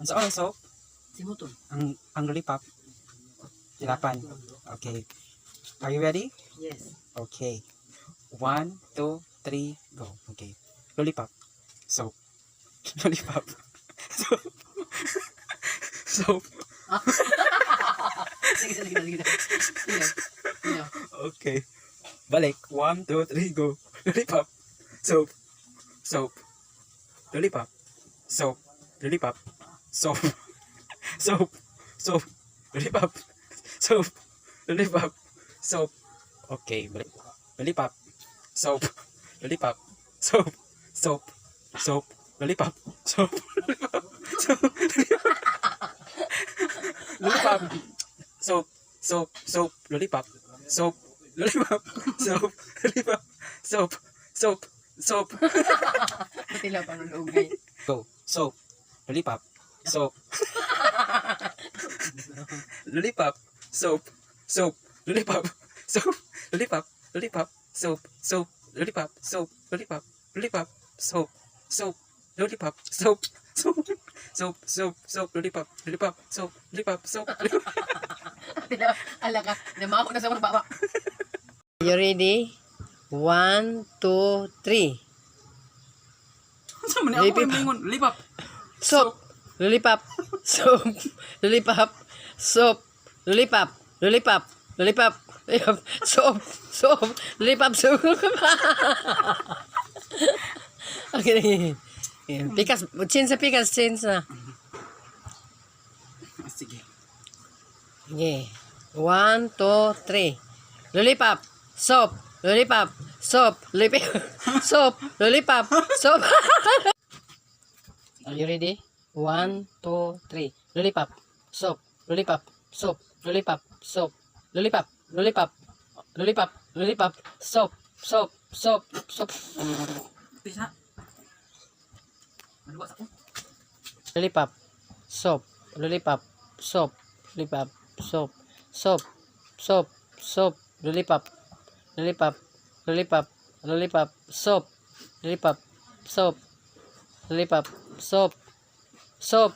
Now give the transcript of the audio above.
So, also, Simutol. ang lollipop, hilapan. Okay. Are you ready? Yes. Okay. 1, 2, 3, go. Okay. Lollipop. Soap. Lollipop. Soap. Soap. Sige. Sige. Okay. Balik. 1, 2, 3, go. Lollipop. Soap. Soap. Lollipop. Soap. Lollipop. Soap. Soap. Soap. Lollipop. Soap. Lollipop. Soap. Okay. Balik. Lollipop. Soap. Lollipop. Soap. Soap. Soap. Lollipop. Soap. Lollipop. Soap. Lollipop. Soap. Soap. Soap. Lollipop. Soap. Lollipop. Soap. Lollipop. Soap. Soap. Soap. Patila pa ng lugay. Go. Soap. Lollipop. Soap. Lollipop. Soap. Soap. Lollipop. Soap. Lollipop. Lollipop. Soap. Soap. Lollipop. Soap. Lollipop. Lollipop. Soap. Soap. Lollipop. Soap. Soap. Soap. Soap. Soap. Lollipop. Lollipop. Soap. Lollipop. Soap. Patila, ala ka. Namako na sa mga baba. You ready? 1, 2, 3. Sa man ako may mingon. Lollipop. Soap. Lollipop. Soap. Lollipop. Soap. Lollipop. Lollipop. Lollipop. Soap. Soap. Lollipop. Soap. Okay. Pikas. Change sa pikas. Change na. Sige. Okay. 1, 2, 3. Lollipop. Soap. Lollipop. Soap. Lollipop. Soap. Lollipop. Soap. Are you ready? 1, 2, 3. Lollipop. Soap. Lollipop. Soap. Lollipop. Soap. Lollipop. Lollipop. Lollipop. Lollipop. Soap. Soap. Soap. Soap. Bisa. Maluwas ako. Lollipop. Soap. Lollipop. Soap. Lollipop. Soap. Soap. Soap. Soap. Lollipop. Lollipop. Lollipop. Lollipop. Soap. Lollipop. Soap. Lollipop. Soap. Soap.